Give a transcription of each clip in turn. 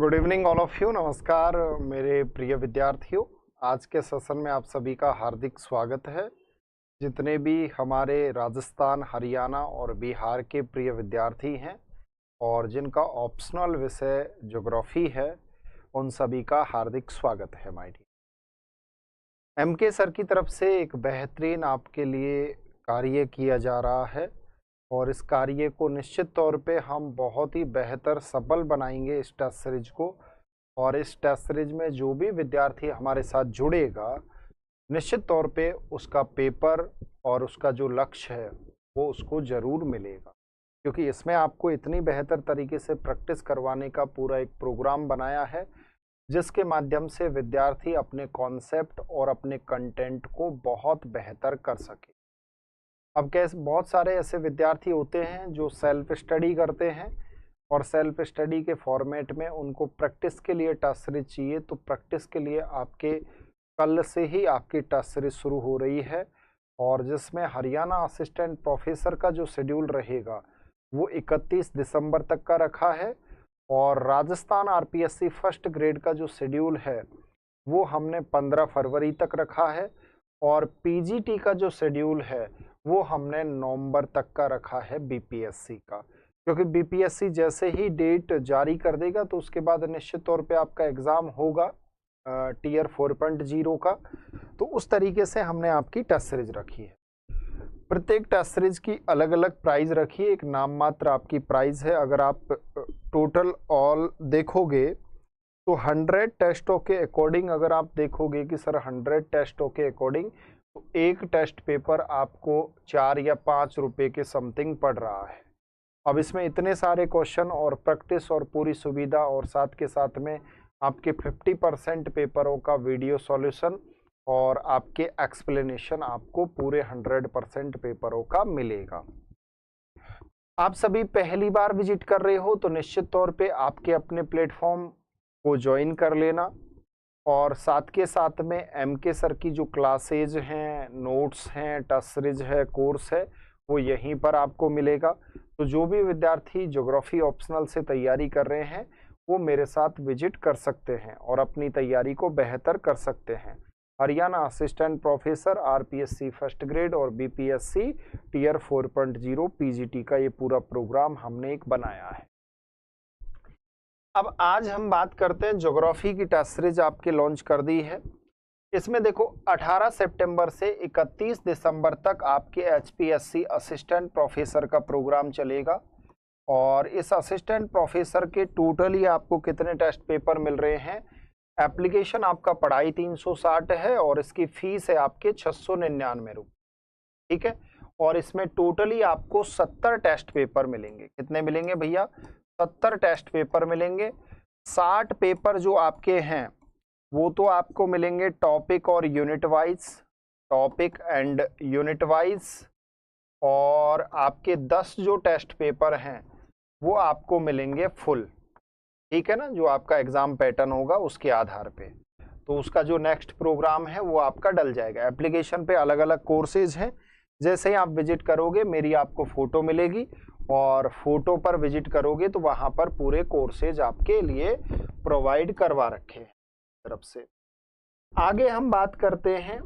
Good evening all of you. नमस्कार मेरे प्रिय विद्यार्थियों, आज के सेशन में आप सभी का हार्दिक स्वागत है। जितने भी हमारे राजस्थान, हरियाणा और बिहार के प्रिय विद्यार्थी हैं और जिनका ऑप्शनल विषय ज्योग्राफी है, उन सभी का हार्दिक स्वागत है। माय डियर, एमके सर की तरफ से एक बेहतरीन आपके लिए कार्य किया जा रहा है और इस कार्य को निश्चित तौर पे हम बहुत ही बेहतर सफल बनाएंगे इस टेस्ट सीरीज को। और इस टेस्ट सीरीज में जो भी विद्यार्थी हमारे साथ जुड़ेगा, निश्चित तौर पे उसका पेपर और उसका जो लक्ष्य है वो उसको ज़रूर मिलेगा, क्योंकि इसमें आपको इतनी बेहतर तरीके से प्रैक्टिस करवाने का पूरा एक प्रोग्राम बनाया है, जिसके माध्यम से विद्यार्थी अपने कॉन्सेप्ट और अपने कंटेंट को बहुत बेहतर कर सके। अब कैसे बहुत सारे ऐसे विद्यार्थी होते हैं जो सेल्फ स्टडी करते हैं और सेल्फ स्टडी के फॉर्मेट में उनको प्रैक्टिस के लिए टेस्ट सीरीज चाहिए। तो प्रैक्टिस के लिए आपके कल से ही आपकी टेस्ट सीरीज शुरू हो रही है और जिसमें हरियाणा असिस्टेंट प्रोफेसर का जो शेड्यूल रहेगा वो 31 दिसंबर तक का रखा है और राजस्थान आरपीएससी फर्स्ट ग्रेड का जो शेड्यूल है वो हमने 15 फरवरी तक रखा है और पीजीटी का जो शेड्यूल है वो हमने नवंबर तक का रखा है बीपीएससी का, क्योंकि बीपीएससी जैसे ही डेट जारी कर देगा तो उसके बाद निश्चित तौर पे आपका एग्ज़ाम होगा टीयर 4.0 का। तो उस तरीके से हमने आपकी टेस्ट सीरीज रखी है। प्रत्येक टेस्ट सीरीज की अलग अलग प्राइस रखी है, एक नाम मात्र आपकी प्राइस है। अगर आप टोटल ऑल देखोगे तो 100 टेस्टों के अकॉर्डिंग अगर आप देखोगे कि सर 100 टेस्टों के अकॉर्डिंग तो एक टेस्ट पेपर आपको 4 या 5 रुपए के समथिंग पड़ रहा है। अब इसमें इतने सारे क्वेश्चन और प्रैक्टिस और पूरी सुविधा और साथ के साथ में आपके 50% पेपरों का वीडियो सॉल्यूशन और आपके एक्सप्लेनेशन आपको पूरे 100% पेपरों का मिलेगा। आप सभी पहली बार विजिट कर रहे हो तो निश्चित तौर पे आपके अपने प्लेटफॉर्म को ज्वाइन कर लेना और साथ के साथ में एमके सर की जो क्लासेज हैं, नोट्स हैं, टेस्ट सीरीज है, कोर्स है, वो यहीं पर आपको मिलेगा। तो जो भी विद्यार्थी ज्योग्राफी ऑप्शनल से तैयारी कर रहे हैं वो मेरे साथ विजिट कर सकते हैं और अपनी तैयारी को बेहतर कर सकते हैं। Haryana assistant professor, RPSC first grade और बीपीएससी टीयर 4.0 पीजीटी का ये पूरा प्रोग्राम हमने एक बनाया है। अब आज हम बात करते हैं ज्योग्राफी की टेस्ट सीरीज आपके लॉन्च कर दी है। इसमें देखो 18 सितंबर से 31 दिसंबर तक आपके एचपीएससी असिस्टेंट प्रोफेसर का प्रोग्राम चलेगा और इस असिस्टेंट प्रोफेसर के टोटली आपको कितने टेस्ट पेपर मिल रहे हैं। एप्लीकेशन आपका पढ़ाई 360 है और इसकी फीस है आपके 699 रुपये, ठीक है। और इसमें टोटली आपको 70 टेस्ट पेपर मिलेंगे। कितने मिलेंगे भैया? 70 टेस्ट पेपर मिलेंगे। 60 पेपर जो आपके हैं वो तो आपको मिलेंगे टॉपिक और unit wise, topic and unit wise, और आपके 10 जो टेस्ट पेपर हैं वो आपको मिलेंगे फुल, ठीक है ना, जो आपका एग्जाम पैटर्न होगा उसके आधार पे। तो उसका जो नेक्स्ट प्रोग्राम है वो आपका डल जाएगा। एप्लीकेशन पे अलग अलग कोर्सेज हैं। जैसे ही आप विजिट करोगे मेरी आपको फोटो मिलेगी और फोटो पर विजिट करोगे तो वहां पर पूरे कोर्सेज आपके लिए प्रोवाइड करवा रखे हैं तरफ से। आगे हम बात करते हैं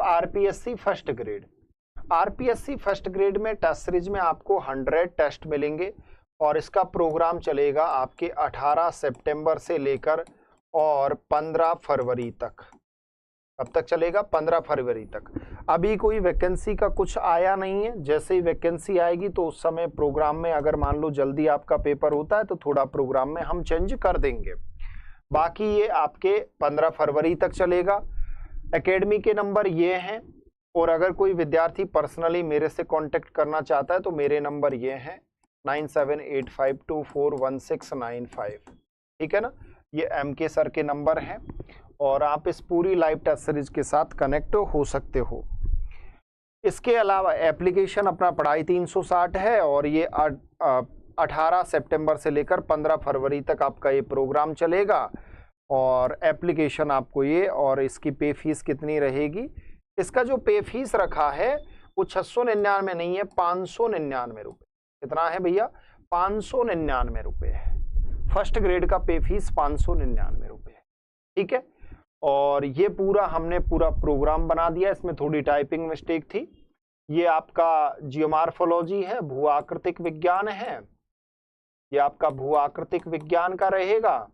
RPSC first grade. RPSC first grade में टेस्ट सीरीज में आपको 100 टेस्ट मिलेंगे और इसका प्रोग्राम चलेगा आपके 18 सितंबर से लेकर और 15 फरवरी तक। कब तक चलेगा? 15 फरवरी तक। अभी कोई वैकेंसी का कुछ आया नहीं है। जैसे ही वैकेंसी आएगी तो उस समय प्रोग्राम में अगर मान लो जल्दी आपका पेपर होता है तो थोड़ा प्रोग्राम में हम चेंज कर देंगे। बाकी ये आपके 15 फरवरी तक चलेगा। एकेडमी के नंबर ये हैं और अगर कोई विद्यार्थी पर्सनली मेरे से कांटेक्ट करना चाहता है तो मेरे नंबर ये हैं 9785241695, ठीक है ना। ये एमके सर के नंबर हैं और आप इस पूरी लाइव टेस्ट सीरीज के साथ कनेक्ट हो सकते हो। इसके अलावा एप्लीकेशन अपना पढ़ाई 360 है और ये 18 सितंबर से लेकर 15 फरवरी तक आपका ये प्रोग्राम चलेगा और एप्लीकेशन आपको ये, और इसकी पे फीस कितनी रहेगी? इसका जो पे फीस रखा है वो 699 नहीं है, 599 रुपये। कितना है भैया? 599 रुपये है। फर्स्ट ग्रेड का पे फीस 599 रुपये है। ठीक है, और ये पूरा हमने पूरा प्रोग्राम बना दिया, इसमें थोड़ी टाइपिंग मिस्टेक थी। ये आपका जियोमॉर्फोलॉजी है, भू आकृतिक विज्ञान है, ये आपका भू आकृतिक विज्ञान का रहेगा।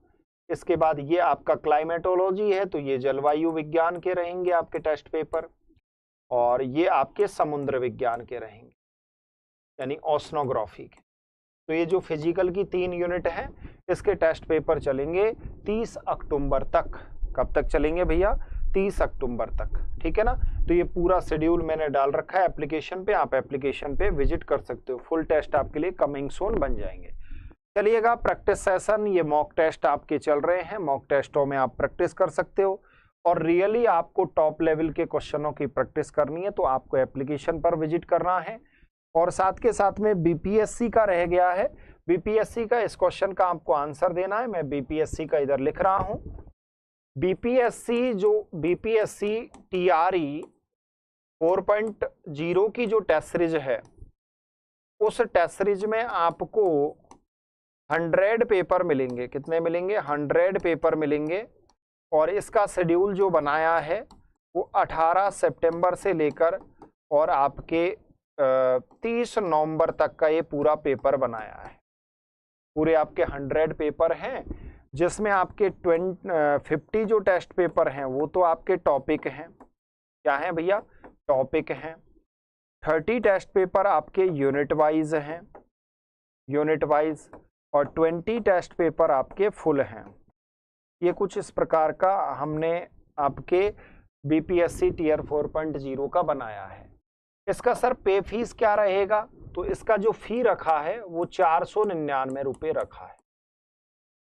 इसके बाद ये आपका क्लाइमेटोलॉजी है, तो ये जलवायु विज्ञान के रहेंगे आपके टेस्ट पेपर, और ये आपके समुद्र विज्ञान के रहेंगे यानी ओशनोग्राफी के। तो ये जो फिजिकल की 3 यूनिट है इसके टेस्ट पेपर चलेंगे 30 अक्टूबर तक। कब तक चलेंगे भैया? 30 अक्टूबर तक। ठीक है ना, तो ये पूरा शेड्यूल मैंने डाल रखा है एप्लीकेशन पे, आप एप्लीकेशन पे विजिट कर सकते हो। फुल टेस्ट आपके लिए कमिंग सून बन जाएंगे। चलिएगा, प्रैक्टिस सेशन, ये मॉक टेस्ट आपके चल रहे हैं, मॉक टेस्टों में आप प्रैक्टिस कर सकते हो। और रियली आपको टॉप लेवल के क्वेश्चनों की प्रैक्टिस करनी है तो आपको एप्लीकेशन पर विजिट करना है। और साथ के साथ में बीपीएससी का रह गया है, बीपीएससी का इस क्वेश्चन का आपको आंसर देना है। मैं बीपीएससी का इधर लिख रहा हूं। बीपीएससी टीआरई 4.0 की जो टेस्ट सीरीज है, उस टेस्ट सीरीज में आपको 100 पेपर मिलेंगे। कितने मिलेंगे? 100 पेपर मिलेंगे। और इसका शेड्यूल जो बनाया है वो 18 सितंबर से लेकर और आपके 30 नवंबर तक का ये पूरा पेपर बनाया है। पूरे आपके 100 पेपर हैं, जिसमें आपके 50 जो टेस्ट पेपर हैं वो तो आपके टॉपिक हैं। क्या हैं भैया? टॉपिक हैं। 30 टेस्ट पेपर आपके यूनिट वाइज हैं, यूनिट वाइज, और 20 टेस्ट पेपर आपके फुल हैं। ये कुछ इस प्रकार का हमने आपके बीपीएससी टीयर 4.0 का बनाया है। इसका सर पे फीस क्या रहेगा? तो इसका जो फी रखा है वो 499 रुपये रखा है।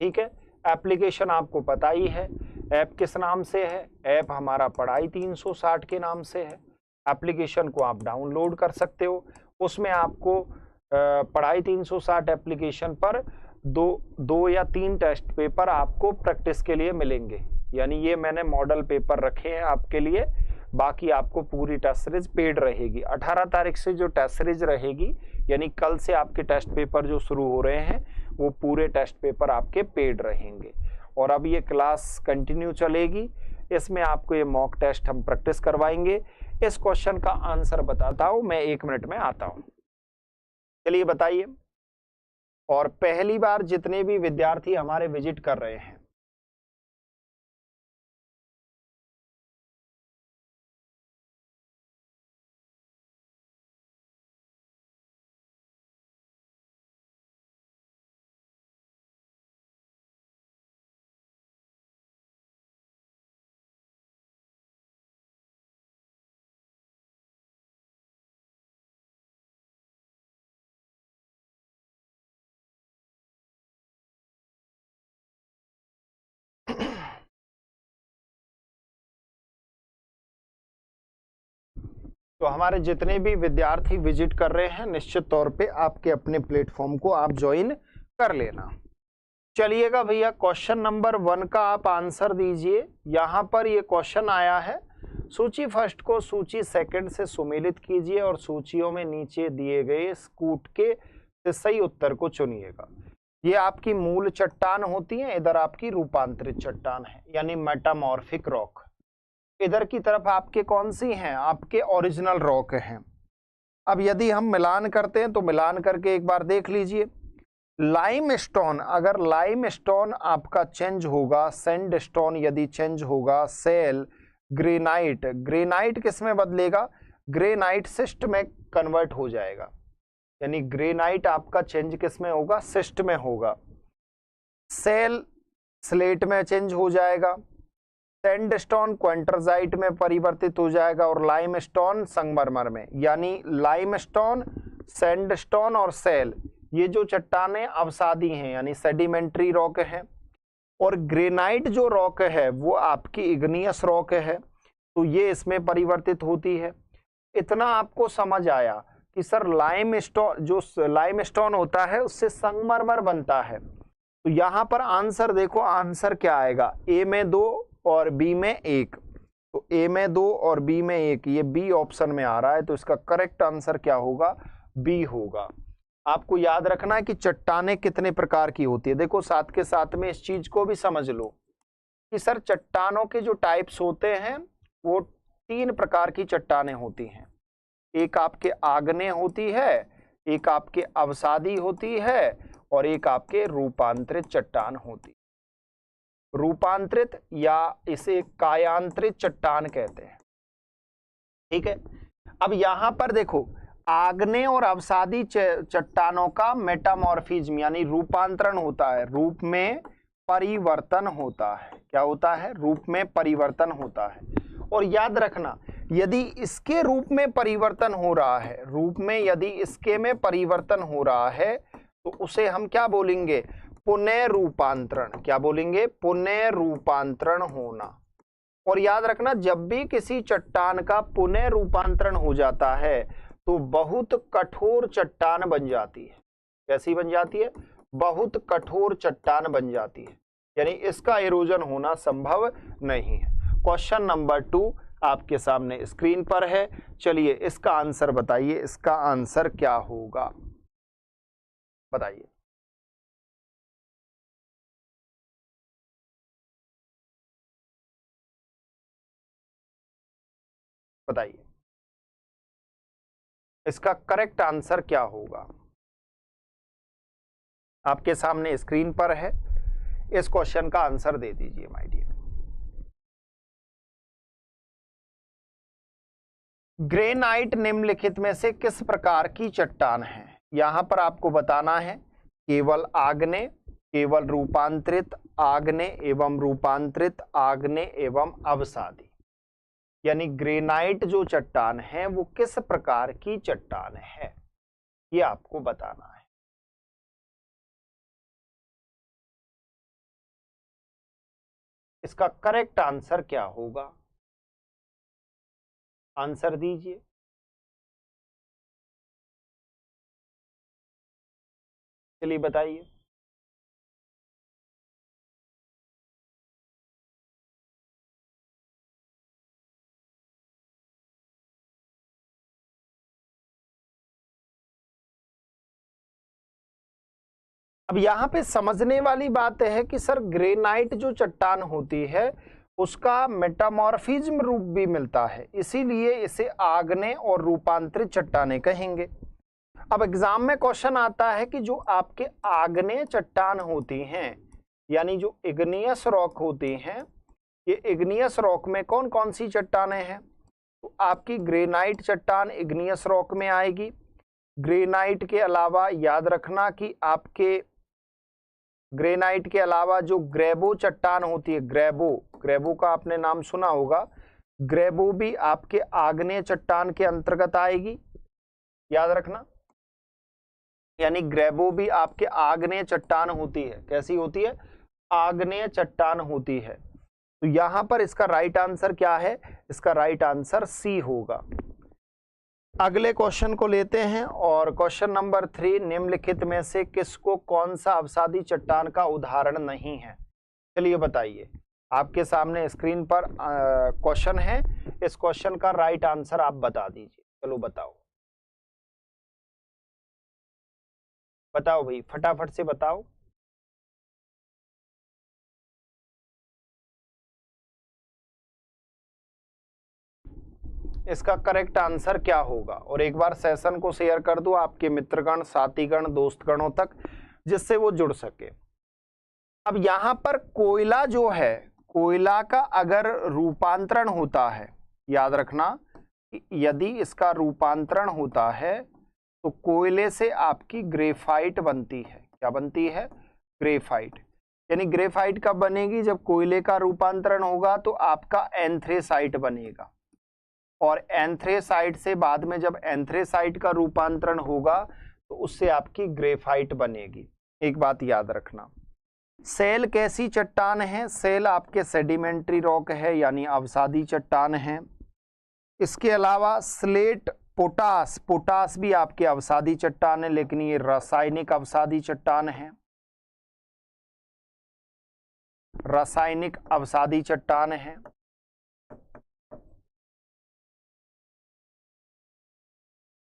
ठीक है, एप्लीकेशन आपको पता ही है। ऐप किस नाम से है? ऐप हमारा पढ़ाई 360 के नाम से है। एप्लीकेशन को आप डाउनलोड कर सकते हो। उसमें आपको पढ़ाई 360 एप्लीकेशन पर दो या 3 टेस्ट पेपर आपको प्रैक्टिस के लिए मिलेंगे। यानी ये मैंने मॉडल पेपर रखे हैं आपके लिए, बाकी आपको पूरी टेस्ट सीरीज पेड रहेगी। 18 तारीख से जो टेस्ट सीरीज रहेगी, यानी कल से आपके टेस्ट पेपर जो शुरू हो रहे हैं वो पूरे टेस्ट पेपर आपके पेड रहेंगे। और अब ये क्लास कंटिन्यू चलेगी, इसमें आपको ये मॉक टेस्ट हम प्रैक्टिस करवाएंगे। इस क्वेश्चन का आंसर बताता हूं मैं, 1 मिनट में आता हूं। चलिए बताइए। और पहली बार जितने भी विद्यार्थी हमारे विजिट कर रहे हैं, तो हमारे जितने भी विद्यार्थी विजिट कर रहे हैं, निश्चित तौर पे आपके अपने प्लेटफॉर्म को आप ज्वाइन कर लेना। चलिएगा भैया, क्वेश्चन नंबर 1 का आप आंसर दीजिए। यहाँ पर ये क्वेश्चन आया है, सूची फर्स्ट को सूची सेकंड से सुमेलित कीजिए और सूचियों में नीचे दिए गए स्कूट के सही उत्तर को चुनिएगा। ये आपकी मूल चट्टान होती है, इधर आपकी रूपांतरित चट्टान है यानी मेटामॉर्फिक रॉक। इधर की तरफ आपके कौन सी हैं? आपके ओरिजिनल रॉक हैं। अब यदि हम मिलान करते हैं तो मिलान करके एक बार देख लीजिए। लाइमस्टोन, अगर लाइमस्टोन आपका चेंज होगा, सैंडस्टोन यदि चेंज होगा, सेल, ग्रेनाइट, ग्रेनाइट किस में बदलेगा? ग्रेनाइट सिस्ट में कन्वर्ट हो जाएगा। यानी ग्रेनाइट आपका चेंज किस में होगा? सिस्ट में होगा। सेल स्लेट में चेंज हो जाएगा, सैंडस्टोन क्वांटरजाइट में परिवर्तित हो जाएगा, और लाइमस्टोन संगमरमर में। यानी लाइमस्टोन, सैंडस्टोन और सेल, ये जो चट्टानें अवसादी हैं यानी सेडिमेंट्री रॉक है। और ग्रेनाइट जो रॉक है वो आपकी इग्नियस रॉक है, तो ये इसमें परिवर्तित होती है। इतना आपको समझ आया कि सर लाइमस्टोन, जो लाइमस्टोन होता है उससे संगमरमर बनता है। तो यहाँ पर आंसर देखो, आंसर क्या आएगा? ए में 2 और बी में 1। तो ए में 2 और बी में 1, ये बी ऑप्शन में आ रहा है, तो इसका करेक्ट आंसर क्या होगा? बी होगा। आपको याद रखना है कि चट्टानें कितने प्रकार की होती है। देखो साथ के साथ में इस चीज को भी समझ लो कि सर चट्टानों के जो टाइप्स होते हैं वो 3 प्रकार की चट्टानें होती हैं। एक आपके आग्नेय होती है, एक आपके अवसादी होती है और एक आपके रूपांतरित चट्टान होती है। रूपांतरित या इसे कायांतरित चट्टान कहते हैं। ठीक है, अब यहां पर देखो आग्नेय और अवसादी चट्टानों का मेटामॉर्फिज्म यानी रूपांतरण होता है, रूप में परिवर्तन होता है। क्या होता है? रूप में परिवर्तन होता है। और याद रखना यदि इसके रूप में परिवर्तन हो रहा है, रूप में यदि इसके में परिवर्तन हो रहा है तो उसे हम क्या बोलेंगे? पुनः रूपांतरण। क्या बोलेंगे? पुनः रूपांतरण होना। और याद रखना जब भी किसी चट्टान का पुनः रूपांतरण हो जाता है तो बहुत कठोर चट्टान बन जाती है। कैसी बन जाती है? बहुत कठोर चट्टान बन जाती है, यानी इसका इरोजन होना संभव नहीं है। क्वेश्चन नंबर 2 आपके सामने स्क्रीन पर है। चलिए इसका आंसर बताइए, इसका आंसर क्या होगा? बताइए। बताइए इसका करेक्ट आंसर क्या होगा? आपके सामने स्क्रीन पर है, इस क्वेश्चन का आंसर दे दीजिए माय डियर। ग्रेनाइट निम्नलिखित में से किस प्रकार की चट्टान है? यहां पर आपको बताना है केवल आग्नेय, केवल रूपांतरित आग्नेय एवं रूपांतरित आग्नेय एवं अवसादी। यानी ग्रेनाइट जो चट्टान है वो किस प्रकार की चट्टान है, ये आपको बताना है। इसका करेक्ट आंसर क्या होगा? आंसर दीजिए। चलिए बताइए। अब यहां पे समझने वाली बात है कि सर ग्रेनाइट जो चट्टान होती है उसका मेटामॉर्फिज्म रूप भी मिलता है, इसीलिए इसे आग्नेय और रूपांतरित चट्टानें कहेंगे। अब एग्जाम में क्वेश्चन आता है कि जो आपके आग्नेय चट्टान होती हैं यानी जो इग्नियस रॉक होती हैं, ये इग्नियस रॉक में कौन कौन सी चट्टानें हैं? तो आपकी ग्रेनाइट चट्टान इग्नियस रॉक में आएगी। ग्रेनाइट के अलावा याद रखना कि आपके ग्रेनाइट के अलावा जो ग्रेबो चट्टान होती है, ग्रेबो का आपने नाम सुना होगा, ग्रेबो भी आपके आग्नेय चट्टान के अंतर्गत आएगी। याद रखना, यानी ग्रेबो भी आपके आग्नेय चट्टान होती है। कैसी होती है? आग्नेय चट्टान होती है। तो यहां पर इसका राइट आंसर क्या है? इसका राइट आंसर सी होगा। अगले क्वेश्चन को लेते हैं और क्वेश्चन नंबर 3, निम्नलिखित में से किसको कौन सा अवसादी चट्टान का उदाहरण नहीं है? चलिए बताइए। आपके सामने स्क्रीन पर क्वेश्चन है, इस क्वेश्चन का राइट आंसर आप बता दीजिए। चलो बताओ, बताओ भाई, फटाफट से बताओ। इसका करेक्ट आंसर क्या होगा? और एक बार सेशन को शेयर कर दो आपके मित्रगण, साथीगण, दोस्तगणों तक, जिससे वो जुड़ सके। अब यहां पर कोयला जो है, कोयला का अगर रूपांतरण होता है, याद रखना कि यदि इसका रूपांतरण होता है तो कोयले से आपकी ग्रेफाइट बनती है। क्या बनती है? ग्रेफाइट। यानी ग्रेफाइट कब बनेगी? जब कोयले का रूपांतरण होगा तो आपका एंथ्रेसाइट बनेगा, और एंथ्रेसाइट से बाद में जब एंथ्रेसाइट का रूपांतरण होगा तो उससे आपकी ग्रेफाइट बनेगी। एक बात याद रखना, सेल कैसी चट्टान है? सेल आपके सेडिमेंट्री रॉक है यानी अवसादी चट्टान है। इसके अलावा स्लेट, पोटास, पोटास भी आपके अवसादी चट्टान है, लेकिन ये रासायनिक अवसादी चट्टान है, रासायनिक अवसादी चट्टान है।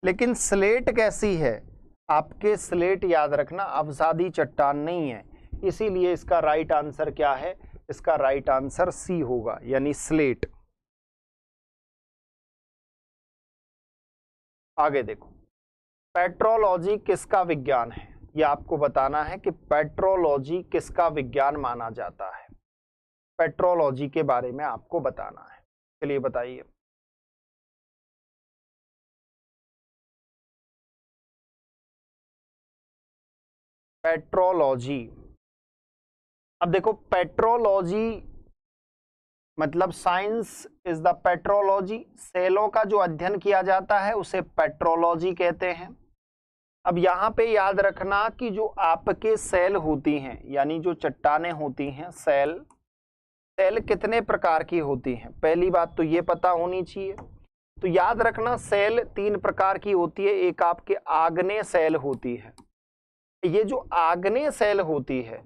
लेकिन स्लेट कैसी है? आपके स्लेट याद रखना अवसादी चट्टान नहीं है, इसीलिए इसका राइट आंसर क्या है? इसका राइट आंसर सी होगा, यानी स्लेट। आगे देखो, पेट्रोलॉजी किसका विज्ञान है? यह आपको बताना है कि पेट्रोलॉजी किसका विज्ञान माना जाता है। पेट्रोलॉजी के बारे में आपको बताना है। चलिए बताइए। पेट्रोलॉजी, अब देखो पेट्रोलॉजी मतलब साइंस इज द पेट्रोलॉजी, सेलों का जो अध्ययन किया जाता है उसे पेट्रोलॉजी कहते हैं। अब यहाँ पे याद रखना कि जो आपके सेल होती हैं, यानी जो चट्टानें होती हैं, सेल कितने प्रकार की होती हैं, पहली बात तो ये पता होनी चाहिए। तो याद रखना सेल 3 प्रकार की होती है। एक आपके आग्नेय सेल होती है, ये जो आग्नेय सेल होती है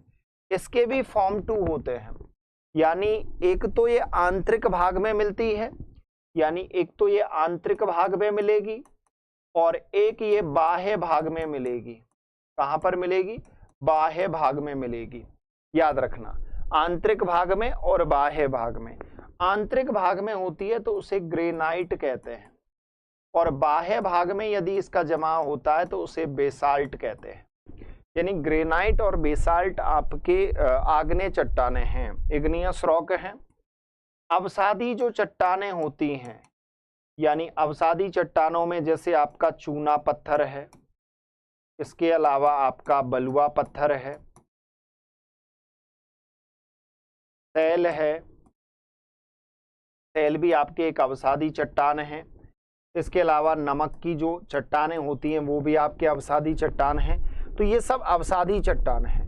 इसके भी फॉर्म 2 होते हैं, यानी एक तो ये आंतरिक भाग में मिलती है, यानी एक तो ये आंतरिक भाग में मिलेगी और एक ये बाह्य भाग में मिलेगी। कहां पर मिलेगी? बाह्य भाग में मिलेगी। याद रखना आंतरिक भाग में और बाह्य भाग में। आंतरिक भाग में होती है तो उसे ग्रेनाइट कहते हैं, और बाह्य भाग में यदि इसका जमाव होता है तो उसे बेसाल्ट कहते हैं। यानी ग्रेनाइट और बेसाल्ट आपके आग्नेय चट्टानें हैं, इग्नियस रॉक हैं। अवसादी जो चट्टानें होती हैं, यानी अवसादी चट्टानों में जैसे आपका चूना पत्थर है, इसके अलावा आपका बलुआ पत्थर है, सेल है, सेल भी आपके एक अवसादी चट्टान है। इसके अलावा नमक की जो चट्टानें होती हैं वो भी आपके अवसादी चट्टान हैं। तो ये सब अवसादी चट्टान हैं।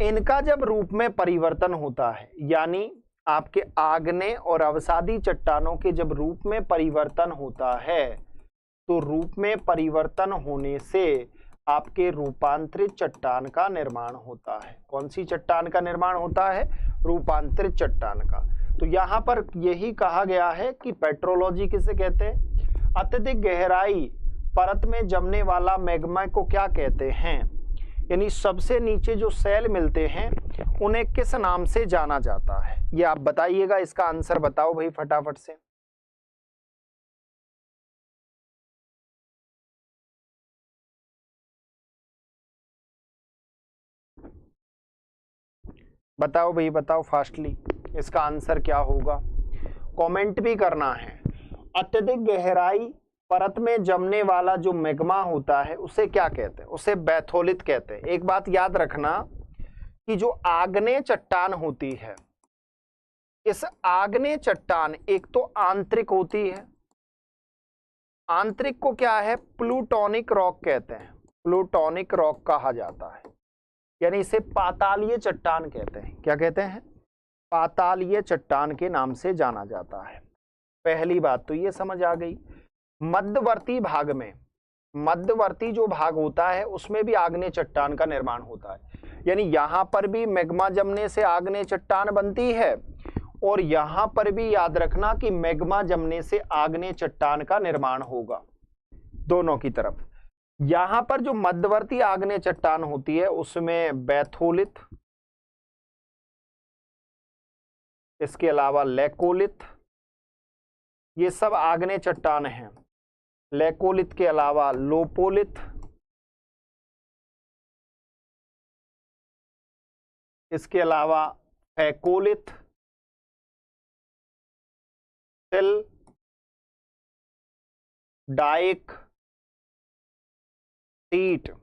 इनका जब रूप में परिवर्तन होता है, यानी आपके आग्नेय और अवसादी चट्टानों के जब रूप में परिवर्तन होता है, तो रूप में परिवर्तन होने से आपके रूपांतरित चट्टान का निर्माण होता है। कौन सी चट्टान का निर्माण होता है? रूपांतरित चट्टान का। तो यहाँ पर यही कहा गया है कि पेट्रोलॉजी किसे कहते हैं? अत्यधिक गहराई परत में जमने वाला मैग्मा को क्या कहते हैं? यानी सबसे नीचे जो सेल मिलते हैं उन्हें किस नाम से जाना जाता है? ये आप बताइएगा, इसका आंसर बताओ भाई फटाफट से। बताओ भाई बताओ फास्टली, इसका आंसर क्या होगा? कमेंट भी करना है। अत्यधिक गहराई परत में जमने वाला जो मैग्मा होता है उसे क्या कहते हैं? उसे बैथोलित कहते हैं। एक बात याद रखना कि जो आग्नेय चट्टान होती है, इस आग्नेय चट्टान एक तो आंतरिक होती है, आंतरिक को क्या है? प्लूटोनिक रॉक कहते हैं, प्लूटोनिक रॉक कहा जाता है। यानी इसे पातालीय चट्टान कहते हैं। क्या कहते हैं? पातालीय चट्टान के नाम से जाना जाता है। पहली बात तो ये समझ आ गई। मध्यवर्ती भाग में, मध्यवर्ती जो भाग होता है उसमें भी आग्नेय चट्टान का निर्माण होता है। यानी यहां पर भी मैग्मा जमने से आग्नेय चट्टान बनती है, और यहां पर भी याद रखना कि मैग्मा जमने से आग्नेय चट्टान का निर्माण होगा, दोनों की तरफ। यहां पर जो मध्यवर्ती आग्नेय चट्टान होती है उसमें बैथोलित, इसके अलावा लेकोलित, ये सब आग्नेय चट्टान हैं। लेकोलित के अलावा लोपोलित, इसके अलावा फैकोलित, सिल, डाइक, टीट,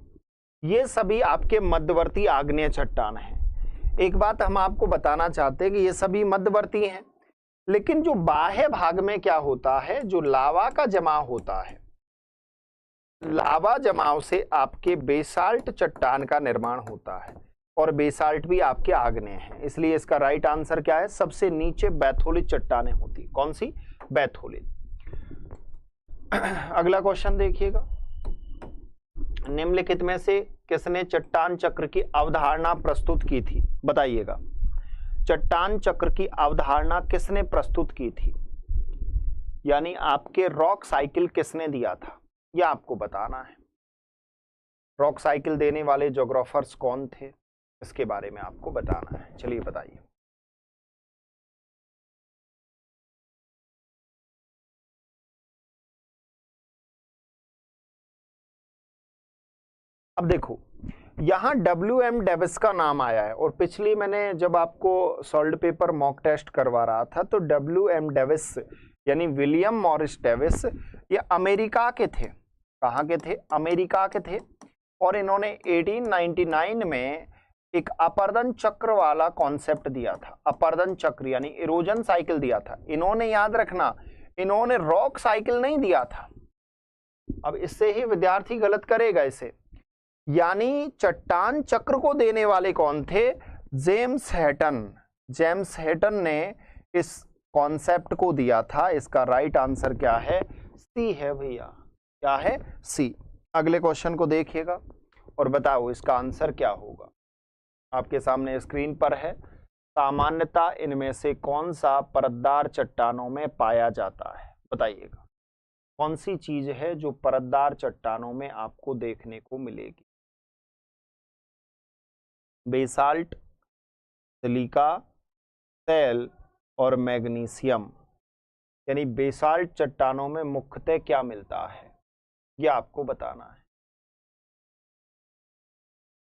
ये सभी आपके मध्यवर्ती आग्नेय चट्टान हैं। एक बात हम आपको बताना चाहते हैं कि ये सभी मध्यवर्ती हैं, लेकिन जो बाह्य भाग में क्या होता है? जो लावा का जमाव होता है, लावा जमाव से आपके बेसाल्ट चट्टान का निर्माण होता है, और बेसाल्ट भी आपके आग्नेय हैं। इसलिए इसका राइट आंसर क्या है? सबसे नीचे बैथोलित चट्टानें होती। कौन सी? बैथोलित। अगला क्वेश्चन देखिएगा। निम्नलिखित में से किसने चट्टान चक्र की अवधारणा प्रस्तुत की थी? बताइएगा। चट्टान चक्र की अवधारणा किसने प्रस्तुत की थी? यानी आपके रॉक साइकिल किसने दिया था, यह आपको बताना है। रॉक साइकिल देने वाले ज्योग्राफर्स कौन थे, इसके बारे में आपको बताना है। चलिए बताइए। अब देखो यहाँ WM डेविस का नाम आया है, और पिछली मैंने जब आपको सॉल्व पेपर मॉक टेस्ट करवा रहा था तो WM डेविस यानी विलियम मॉरिस डेविस ये अमेरिका के थे। कहाँ के थे? अमेरिका के थे। और इन्होंने 1899 में एक अपर्दन चक्र वाला कॉन्सेप्ट दिया था। अपर्दन चक्र यानी इरोजन साइकिल दिया था। इन्होंने, याद रखना, इन्होंने रॉक साइकिल नहीं दिया था। अब इससे ही विद्यार्थी गलत करेगा इसे, यानी चट्टान चक्र को देने वाले कौन थे? जेम्स हैटन। जेम्स हैटन ने इस कॉन्सेप्ट को दिया था। इसका राइट आंसर क्या है? सी है भैया। क्या है? सी। अगले क्वेश्चन को देखिएगा और बताओ इसका आंसर क्या होगा। आपके सामने स्क्रीन पर है। सामान्यतः इनमें से कौन सा परतदार चट्टानों में पाया जाता है? बताइएगा कौन सी चीज है जो परतदार चट्टानों में आपको देखने को मिलेगी? बेसाल्ट, सिलिका, सेल और मैग्नीशियम। यानी बेसाल्ट चट्टानों में मुख्यतः क्या मिलता है, यह आपको बताना है।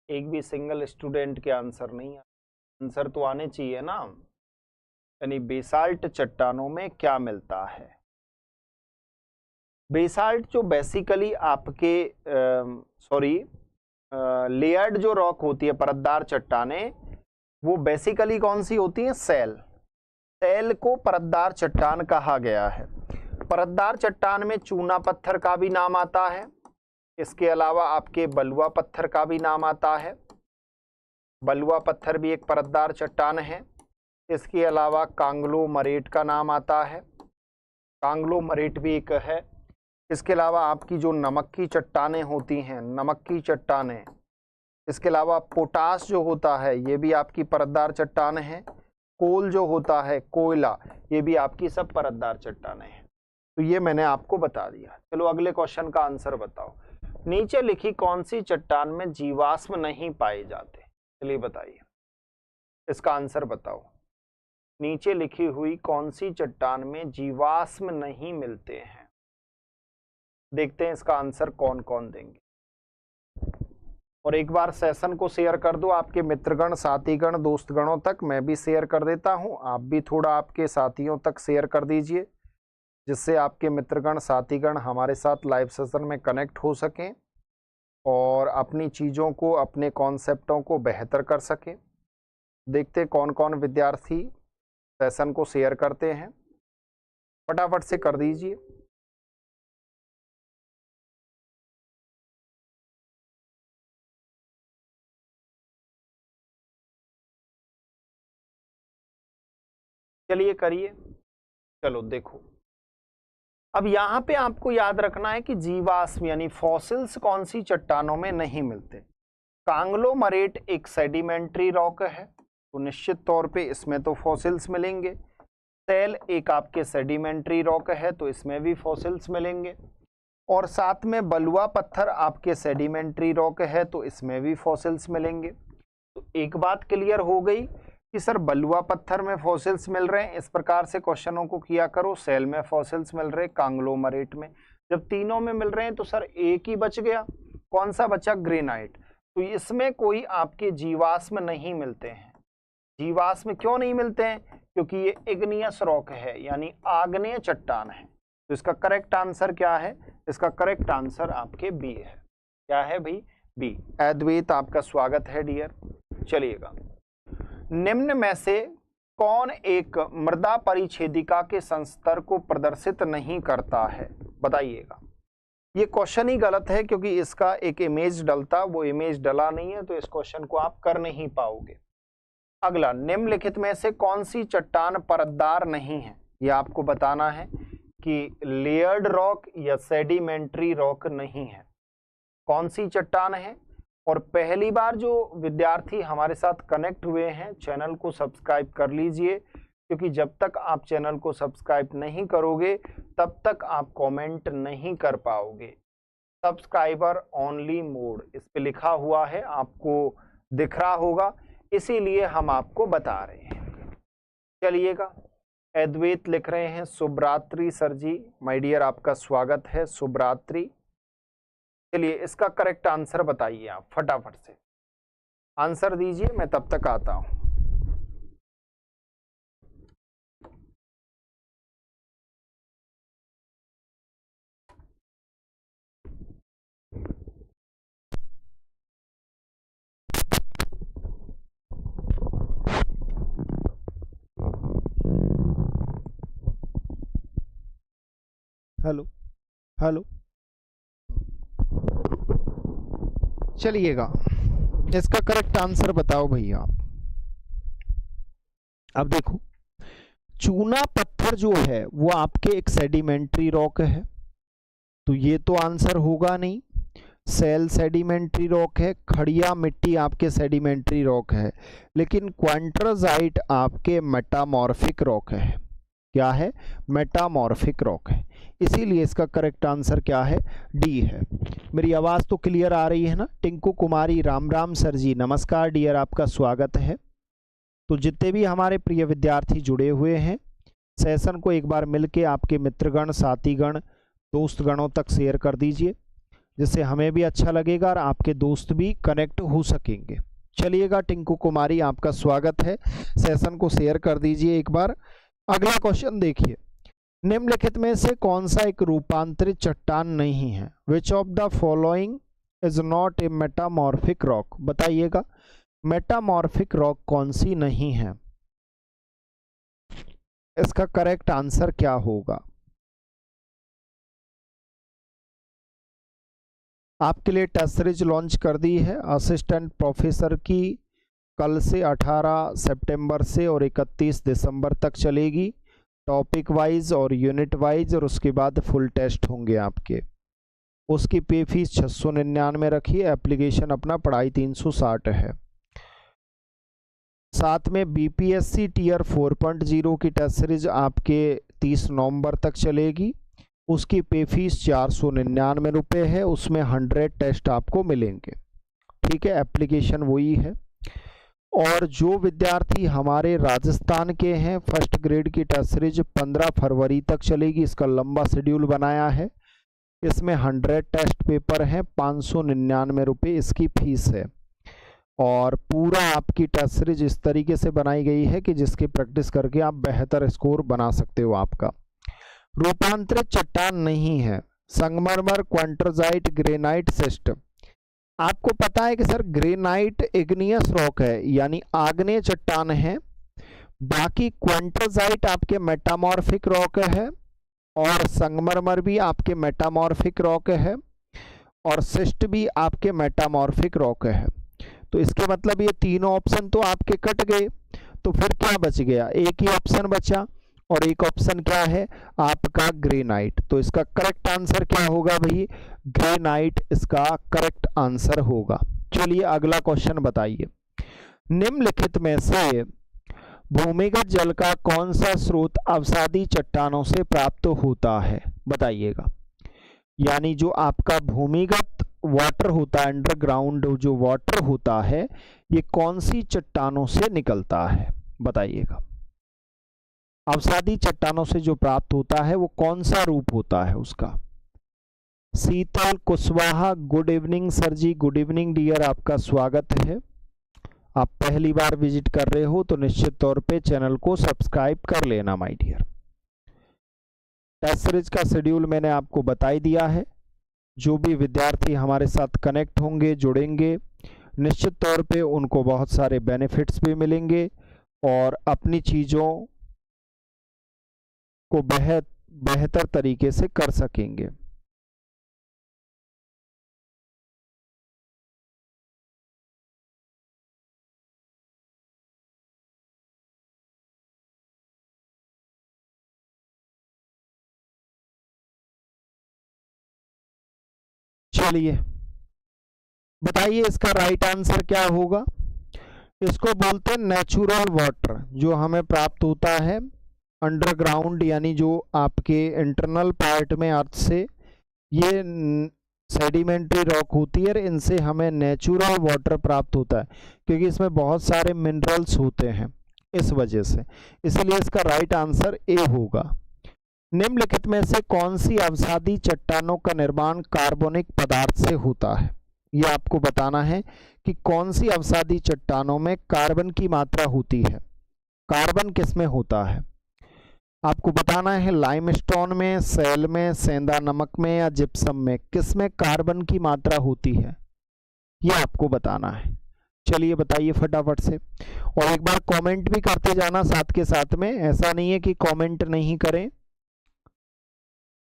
एक भी सिंगल स्टूडेंट के आंसर नहीं, आंसर तो आने चाहिए ना। यानी बेसाल्ट चट्टानों में क्या मिलता है? बेसाल्ट जो बेसिकली आपके लेयर्ड जो रॉक होती है, परतदार चट्टानें, वो बेसिकली कौन सी होती हैं? सेल। सेल को परतदार चट्टान कहा गया है। परतदार चट्टान में चूना पत्थर का भी नाम आता है। इसके अलावा आपके बलुआ पत्थर का भी नाम आता है। बलुआ पत्थर भी एक परतदार चट्टान है। इसके अलावा कांग्लोमरेट का नाम आता है। कांग्लोमरेट भी एक है। इसके अलावा आपकी जो नमक की चट्टानें होती हैं, नमक की चट्टानें। इसके अलावा पोटास जो होता है ये भी आपकी परतदार चट्टान है। कोल जो होता है, कोयला, ये भी आपकी सब परतदार चट्टानें हैं। तो ये मैंने आपको बता दिया। चलो अगले क्वेश्चन का आंसर बताओ। नीचे लिखी कौन सी चट्टान में जीवाश्म नहीं पाए जाते? चलिए बताइए, इसका आंसर बताओ। नीचे लिखी हुई कौन सी चट्टान में जीवाश्म नहीं मिलते हैं? देखते हैं इसका आंसर कौन कौन देंगे। और एक बार सेशन को शेयर कर दो आपके मित्रगण, साथीगण, दोस्तगणों तक। मैं भी शेयर कर देता हूं, आप भी थोड़ा आपके साथियों तक शेयर कर दीजिए, जिससे आपके मित्रगण, साथीगण हमारे साथ लाइव सेशन में कनेक्ट हो सकें और अपनी चीज़ों को, अपने कॉन्सेप्टों को बेहतर कर सकें। देखते कौन कौन विद्यार्थी सेशन को शेयर करते हैं, फटाफट से कर दीजिए। चलिए करिए। चलो देखो, अब यहाँ पे आपको याद रखना है कि जीवाश्म यानी फॉसिल्स कौन सी चट्टानों में नहीं मिलते। कांग्लोमरेट एक सेडिमेंट्री रॉक है, तो निश्चित तौर पे इसमें तो फॉसिल्स मिलेंगे। सेल एक आपके सेडिमेंट्री रॉक है, तो इसमें भी फॉसिल्स मिलेंगे। और साथ में बलुआ पत्थर आपके सेडिमेंट्री रॉक है, तो इसमें भी फॉसिल्स मिलेंगे। तो एक बात क्लियर हो गई कि सर बलुआ पत्थर में फॉसिल्स मिल रहे हैं। इस प्रकार से क्वेश्चनों को किया करो। सेल में फॉसिल्स मिल रहे, कांग्लोमरेट में। जब तीनों में मिल रहे हैं तो सर एक ही बच गया, कौन सा बचा? ग्रेनाइट। तो इसमें कोई आपके जीवाश्म नहीं मिलते हैं। जीवाश्म क्यों नहीं मिलते हैं? क्योंकि ये इग्नियस रॉक है, यानी आग्नेय चट्टान है। तो इसका करेक्ट आंसर क्या है? इसका करेक्ट आंसर आपके बी है। क्या है भाई? बी। अद्वैत आपका स्वागत है डियर। चलिएगा, निम्न में से कौन एक मृदा परिच्छेदिका के संस्तर को प्रदर्शित नहीं करता है? बताइएगा। ये क्वेश्चन ही गलत है, क्योंकि इसका एक इमेज डलता, वो इमेज डला नहीं है, तो इस क्वेश्चन को आप कर नहीं पाओगे। अगला, निम्नलिखित में से कौन सी चट्टान परतदार नहीं है? ये आपको बताना है कि लेयर्ड रॉक या सेडिमेंट्री रॉक नहीं है। कौन सी चट्टान है? और पहली बार जो विद्यार्थी हमारे साथ कनेक्ट हुए हैं, चैनल को सब्सक्राइब कर लीजिए, क्योंकि जब तक आप चैनल को सब्सक्राइब नहीं करोगे तब तक आप कमेंट नहीं कर पाओगे। सब्सक्राइबर ओनली मोड इस पे लिखा हुआ है, आपको दिख रहा होगा, इसीलिए हम आपको बता रहे हैं। चलिएगा, अद्वैत लिख रहे हैं शुभरात्रि सर जी, माय डियर आपका स्वागत है, शुभरात्रि। चलिए इसका करेक्ट आंसर बताइए, आप फटाफट से आंसर दीजिए, मैं तब तक आता हूं। हेलो हेलो, चलिएगा इसका करेक्ट आंसर बताओ भैया। अब देखो, चूना पत्थर जो है वो आपके एक सेडिमेंट्री रॉक है, तो ये तो आंसर होगा नहीं। सेल सेडिमेंट्री रॉक है, खड़िया मिट्टी आपके सेडिमेंट्री रॉक है, लेकिन क्वांट्राजाइट आपके मेटामॉर्फिक रॉक है। क्या है? मेटामॉर्फिक रॉक है, इसीलिए इसका करेक्ट आंसर क्या है? डी है। मेरी आवाज़ तो क्लियर आ रही है ना? टिंकू कुमारी, राम राम सर जी, नमस्कार डियर, आपका स्वागत है। तो जितने भी हमारे प्रिय विद्यार्थी जुड़े हुए हैं, सेशन को एक बार मिलके आपके मित्रगण, साथीगण, दोस्तगणों तक शेयर कर दीजिए, जिससे हमें भी अच्छा लगेगा और आपके दोस्त भी कनेक्ट हो सकेंगे। चलिएगा टिंकू कुमारी, आपका स्वागत है, सेशन को शेयर कर दीजिए एक बार। अगला क्वेश्चन देखिए, निम्नलिखित में से कौन सा एक रूपांतरित चट्टान नहीं है? Which of the following is not a metamorphic rock? बताइएगा, मेटामॉर्फिक रॉक कौन सी नहीं है? इसका करेक्ट आंसर क्या होगा? आपके लिए टेस्ट सीरीज लॉन्च कर दी है असिस्टेंट प्रोफेसर की, कल से 18 सितंबर से और 31 दिसंबर तक चलेगी, टॉपिक वाइज और यूनिट वाइज, और उसके बाद फुल टेस्ट होंगे आपके। उसकी पे फीस 699 रखी है, एप्लीकेशन अपना पढ़ाई 360 है। साथ में बीपीएससी टीयर 4.0 की टेस्ट सीरीज आपके 30 नवंबर तक चलेगी, उसकी पे फीस 499 रुपये है, उसमें 100 टेस्ट आपको मिलेंगे। ठीक है, एप्लीकेशन वही है। और जो विद्यार्थी हमारे राजस्थान के हैं, फर्स्ट ग्रेड की टेस्ट सीरीज 15 फरवरी तक चलेगी, इसका लंबा शेड्यूल बनाया है। इसमें 100 टेस्ट पेपर हैं, 599 रुपये इसकी फीस है। और पूरा आपकी टेस्ट सीरीज इस तरीके से बनाई गई है कि जिसकी प्रैक्टिस करके आप बेहतर स्कोर बना सकते हो। आपका रूपांतरित चट्टान नहीं है संगमरमर, क्वांटरजाइट, ग्रेनाइट, सिस्ट। आपको पता है कि सर ग्रेनाइट इग्नियस रॉक है, यानी आग्नेय चट्टान है। बाकी क्वांटरजाइट आपके मेटामॉर्फिक रॉक है, और संगमरमर भी आपके मेटामॉर्फिक रॉक है, और सिस्ट भी आपके मेटामॉर्फिक रॉक है। तो इसके मतलब ये तीनों ऑप्शन तो आपके कट गए, तो फिर क्या बच गया? एक ही ऑप्शन बचा, और एक ऑप्शन क्या है आपका? ग्रेनाइट। तो इसका करेक्ट आंसर क्या होगा भाई? ग्रेनाइट इसका करेक्ट आंसर होगा। चलिए अगला क्वेश्चन बताइए, निम्नलिखित में से भूमिगत जल का कौन सा स्रोत अवसादी चट्टानों से प्राप्त होता है? बताइएगा, यानी जो आपका भूमिगत वाटर होता है, अंडरग्राउंड जो वाटर होता है, ये कौन सी चट्टानों से निकलता है? बताइएगा, अवसादी चट्टानों से जो प्राप्त होता है वो कौन सा रूप होता है उसका? शीतल कुशवाहा, गुड इवनिंग सर जी, गुड इवनिंग डियर, आपका स्वागत है। आप पहली बार विजिट कर रहे हो तो निश्चित तौर पे चैनल को सब्सक्राइब कर लेना माय डियर। टेस्ट सीरीज का शेड्यूल मैंने आपको बता ही दिया है। जो भी विद्यार्थी हमारे साथ कनेक्ट होंगे, जुड़ेंगे, निश्चित तौर पे उनको बहुत सारे बेनिफिट्स भी मिलेंगे और अपनी चीज़ों को बेहतर तरीके से कर सकेंगे। चलिए बताइए इसका राइट आंसर क्या होगा? इसको बोलते हैं नेचुरल वाटर, जो हमें प्राप्त होता है अंडरग्राउंड, यानी जो आपके इंटरनल पार्ट में अर्थ से, ये सेडिमेंट्री रॉक होती है, इनसे हमें नेचुरल वाटर प्राप्त होता है क्योंकि इसमें बहुत सारे मिनरल्स होते हैं इस वजह से, इसलिए इसका राइट आंसर ए होगा। निम्नलिखित में से कौन सी अवसादी चट्टानों का निर्माण कार्बनिक पदार्थ से होता है? यह आपको बताना है कि कौन सी अवसादी चट्टानों में कार्बन की मात्रा होती है। कार्बन किसमें होता है आपको बताना है, लाइमस्टोन में, सेल में, सेंधा नमक में या जिप्सम में, किसमें कार्बन की मात्रा होती है यह आपको बताना है। चलिए बताइए फटाफट से, और एक बार कमेंट भी करते जाना साथ के साथ में, ऐसा नहीं है कि कमेंट नहीं करें,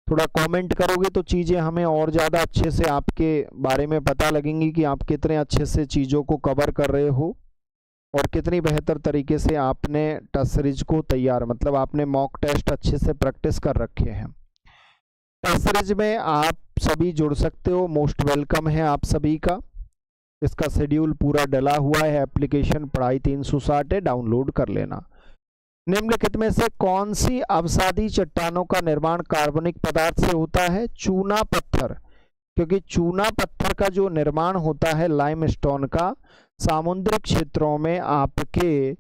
थोड़ा कमेंट करोगे तो चीज़ें हमें और ज़्यादा अच्छे से आपके बारे में पता लगेंगी कि आप कितने अच्छे से चीज़ों को कवर कर रहे हो और कितनी बेहतर तरीके से आपने टेस्ट सीरीज को तैयार, मतलब आपने मॉक टेस्ट अच्छे से प्रैक्टिस कर रखे हैं। टेस्ट सीरीज में आप सभी जुड़ सकते हो, मोस्ट वेलकम है आप सभी का। इसका शेड्यूल पूरा डला हुआ है, एप्लीकेशन पढ़ाई 360 है, डाउनलोड कर लेना। निम्नलिखित में से कौन सी अवसादी चट्टानों का निर्माण कार्बनिक पदार्थ से होता है? चूना पत्थर, क्योंकि चूना पत्थर का जो निर्माण होता है लाइमस्टोन का, समुद्री क्षेत्रों में आपके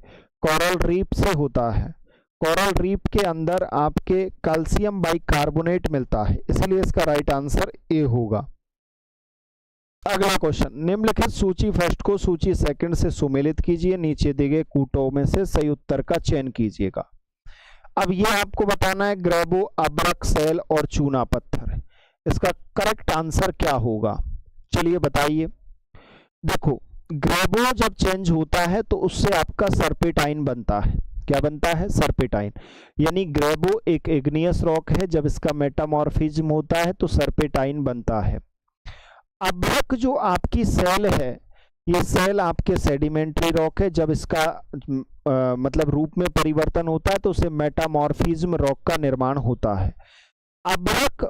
कोरल रीफ से होता है। कोरल रीफ के अंदर आपके कैल्शियम बाइकार्बोनेट मिलता है, इसलिए इसका राइट आंसर ए होगा। अगला क्वेश्चन, निम्नलिखित सूची फर्स्ट को सूची सेकंड से सुमेलित कीजिए, नीचे दिए गए कूटों में से सही उत्तर का चयन कीजिएगा। अब ये आपको बताना है ग्रेबो, अब्रक, सेल और चूना पत्थर, इसका करेक्ट आंसर क्या होगा? चलिए बताइए। देखो, ग्रेबो जब चेंज होता है तो उससे आपका सर्पेटाइन बनता है। क्या बनता है? सर्पेटाइन, यानी ग्रेबो एक इग्नियस रॉक है, जब इसका मेटामॉर्फिज्म होता है तो सर्पेटाइन बनता है। अब्रक जो आपकी सेल है, ये सेल आपके सेडिमेंट्री रॉक है, जब इसका मतलब रूप में परिवर्तन होता है तो उसे मेटामॉर्फिज्म रॉक का निर्माण होता है। अब्रक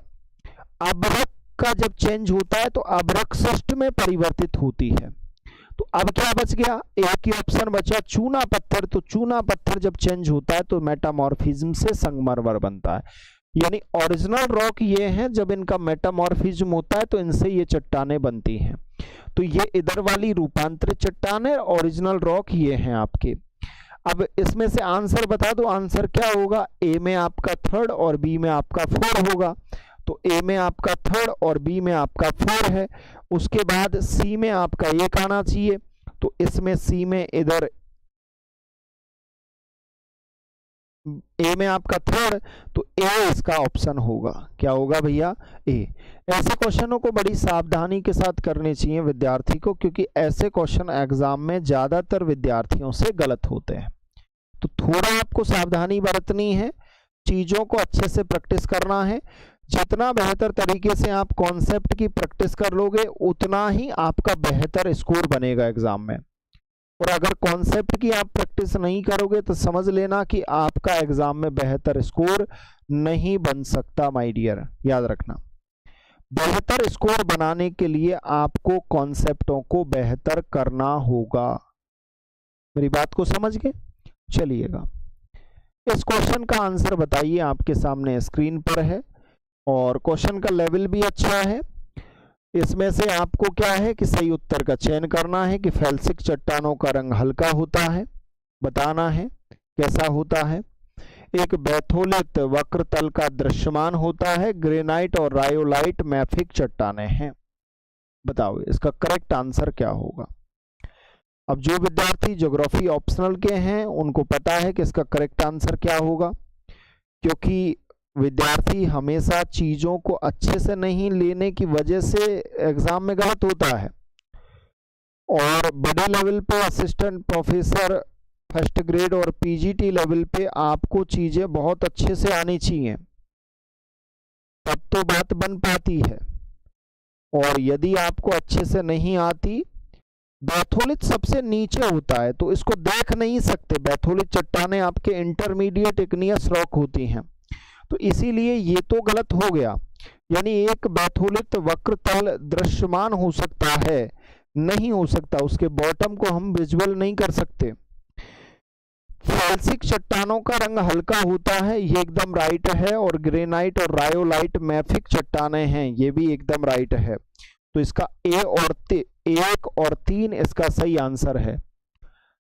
का जब चेंज होता है तो अब्रक सिस्ट में परिवर्तित होती है। तो अब क्या बच गया? एक ही ऑप्शन बचा, चूना पत्थर। तो चूना पत्थर जब चेंज होता है तो मेटामॉर्फिज्म से संगमरमर बनता है, यानी ओरिजिनल रॉक ये हैं, जब इनका मेटामॉर्फिज्म होता है तो इनसे ये चट्टानें बनती हैं। तो ये इधर वाली रूपांतरित चट्टानें, ओरिजिनल रॉक ये हैं आपके। अब इसमें से आंसर बता दो, आंसर क्या होगा? ए में आपका 3rd और बी में आपका 4 होगा। तो ए में आपका 3rd और बी में आपका 4 है। उसके बाद सी में आपका 1 आना चाहिए, तो इसमें सी में इधर ए में आपका 3rd, तो ए इसका ऑप्शन होगा। क्या होगा भैया? ए। ऐसे क्वेश्चनों को बड़ी सावधानी के साथ करने चाहिए विद्यार्थी को, क्योंकि ऐसे क्वेश्चन एग्जाम में ज्यादातर विद्यार्थियों से गलत होते हैं। तो थोड़ा आपको सावधानी बरतनी है, चीजों को अच्छे से प्रैक्टिस करना है। जितना बेहतर तरीके से आप कॉन्सेप्ट की प्रैक्टिस कर लोगे, उतना ही आपका बेहतर स्कोर बनेगा एग्जाम में। और अगर कॉन्सेप्ट की आप प्रैक्टिस नहीं करोगे तो समझ लेना कि आपका एग्जाम में बेहतर स्कोर नहीं बन सकता। माय डियर, याद रखना, बेहतर स्कोर बनाने के लिए आपको कॉन्सेप्टों को बेहतर करना होगा। मेरी बात को समझ गए? चलिएगा, इस क्वेश्चन का आंसर बताइए, आपके सामने स्क्रीन पर है और क्वेश्चन का लेवल भी अच्छा है। इसमें से आपको क्या है कि सही उत्तर का चयन करना है कि फेल्सिक चट्टानों का रंग हल्का होता है, बताना है कैसा होता है। एक बैथोलित वक्र तल का दृश्यमान होता है, ग्रेनाइट और रायोलाइट मैफिक चट्टानें हैं। बताओ इसका करेक्ट आंसर क्या होगा? अब जो विद्यार्थी ज्योग्राफी ऑप्शनल के हैं उनको पता है कि इसका करेक्ट आंसर क्या होगा, क्योंकि विद्यार्थी हमेशा चीजों को अच्छे से नहीं लेने की वजह से एग्जाम में गलत होता है। और बड़े लेवल पे असिस्टेंट प्रोफेसर, फर्स्ट ग्रेड और पीजीटी लेवल पे आपको चीजें बहुत अच्छे से आनी चाहिए, तब तो बात बन पाती है। और यदि आपको अच्छे से नहीं आती, बैथोलिट सबसे नीचे होता है तो इसको देख नहीं सकते। बैथोलिट चट्टानें आपके इंटरमीडिएट इग्नियस रॉक होती हैं, तो इसीलिए ये तो गलत हो गया। यानी एक बैथोलिट वक्र तल दृश्यमान हो सकता है, नहीं हो सकता, उसके बॉटम को हम विजुअल नहीं कर सकते। फेल्सिक चट्टानों का रंग हल्का होता है, ये एकदम राइट है। और ग्रेनाइट और रायोलाइट मैफिक चट्टानें हैं, ये भी एकदम राइट है। तो इसका ए और 1 और 3 इसका सही आंसर है।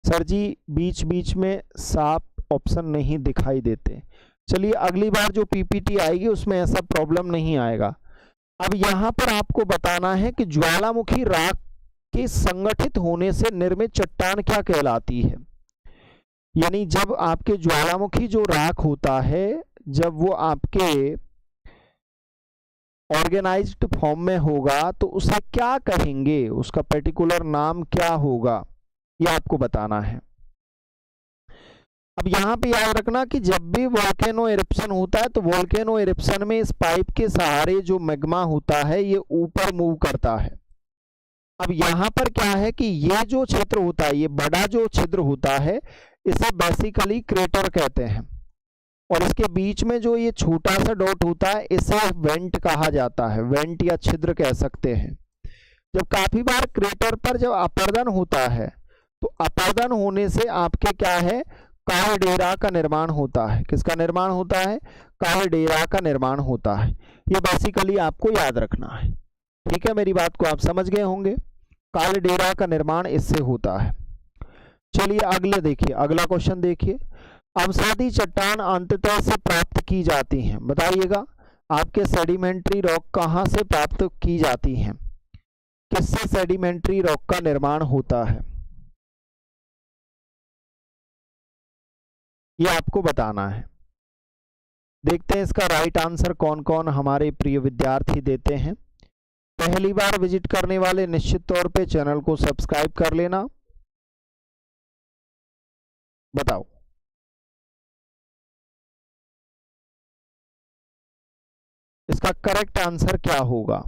सर जी बीच बीच में साफ ऑप्शन नहीं दिखाई देते। चलिए अगली बार जो पीपीटी आएगी उसमें ऐसा प्रॉब्लम नहीं आएगा। अब यहां पर आपको बताना है कि ज्वालामुखी राख के संगठित होने से निर्मित चट्टान क्या कहलाती है। यानी जब आपके ज्वालामुखी जो राख होता है, जब वो आपके ऑर्गेनाइज्ड फॉर्म में होगा तो उसे क्या कहेंगे, उसका पर्टिकुलर नाम क्या होगा, ये आपको बताना है। अब यहां पे याद रखना कि जब भी वोल्केनो इरप्शन होता है तो वोल्केनो इरप्शन में इस पाइप के सहारे जो मैग्मा होता है ये ऊपर मूव करता है। अब यहां पर क्या है कि ये जो क्षेत्र होता है, ये बड़ा जो छिद्र होता है, इसे बेसिकली क्रेटर कहते हैं। और इसके बीच में जो ये छोटा सा डॉट होता है इसे वेंट कहा जाता है, वेंट या छिद्र कह सकते हैं। जब काफी बार क्रेटर पर जब अपर्दन होता है तो अपर्दन होने से आपके क्या है, कालडेरा का निर्माण होता है। किसका निर्माण होता है? कालडेरा का निर्माण होता है। ये बेसिकली आपको याद रखना है। ठीक है, मेरी बात को आप समझ गए होंगे। कालडेरा का निर्माण इससे होता है। चलिए अगले देखिए, अगला क्वेश्चन देखिए। अवसादी चट्टान अंततः से प्राप्त की जाती हैं, बताइएगा आपके सेडिमेंट्री रॉक कहां से प्राप्त की जाती हैं, किससे सेडिमेंट्री रॉक का निर्माण होता है, ये आपको बताना है। देखते हैं इसका राइट आंसर कौन कौन हमारे प्रिय विद्यार्थी देते हैं। पहली बार विजिट करने वाले निश्चित तौर पे चैनल को सब्सक्राइब कर लेना। बताओ इसका करेक्ट आंसर क्या होगा।